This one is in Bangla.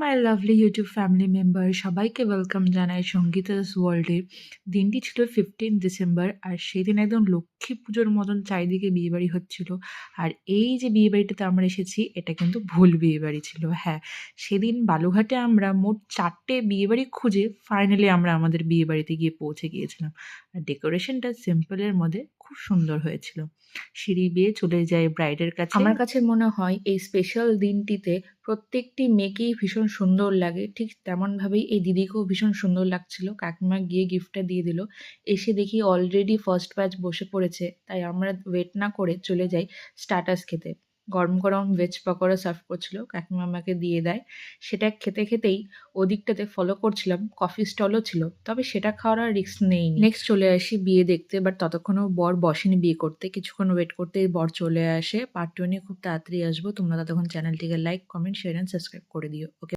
My lovely YouTube family member সবাইকে ওয়েলকাম জানাই সঙ্গীতাস ওয়ার্ল্ডে। দিনটি ছিল 15 ডিসেম্বর আর সেদিন একদম লক্ষ্মী পুজোর মতন চারিদিকে বিয়েবাড়ি হচ্ছিল। আর এই যে বিয়েবাড়িটাতে আমরা এসেছি এটা কিন্তু ভুল বিয়েবাড়ি ছিল। হ্যাঁ, সেদিন বালুঘাটে আমরা মোট 4টে বিয়েবাড়ি খুঁজে ফাইনালি আমরা আমাদের বিয়েবাড়িতে গিয়ে পৌঁছে গিয়েছিলাম। আর ডেকোরেশনটা সিম্পলের মধ্যে খুব সুন্দর হয়েছিল। সিঁড়ি বেয়ে চলে যায় ব্রাইডের কাছে। আমার কাছে মনে হয় এই স্পেশাল দিনটিতে প্রত্যেকটি মেয়েকেই ভীষণ সুন্দর লাগে, ঠিক তেমনভাবেই এই দিদিকেও ভীষণ সুন্দর লাগছিল। কাকিমা গিয়ে গিফটটা দিয়ে দিল। এসে দেখি অলরেডি ফার্স্ট ব্যাচ বসে পড়েছে, তাই আমরা ওয়েট না করে চলে যাই স্টার্টার্স খেতে। গরম গরম ভেজ পকোড়া সার্ভ করছিল, কাকিমা আমাকে দিয়ে দেয়। সেটা খেতে খেতেই ওদিকটাতে ফলো করছিলাম কফি স্টলও ছিল, তবে সেটা খাওয়ার আর রিস্ক নেইনি। নেক্সট চলে আসি বিয়ে দেখতে, বাট ততক্ষণও বর বসেনি বিয়ে করতে। কিছুক্ষণ ওয়েট করতে বর চলে আসে। পার্ট 2 নিয়ে খুব তাড়াতাড়ি আসবো। তোমরা ততক্ষণ চ্যানেলটিকে like, comment, share and subscribe করে দিও। ওকে।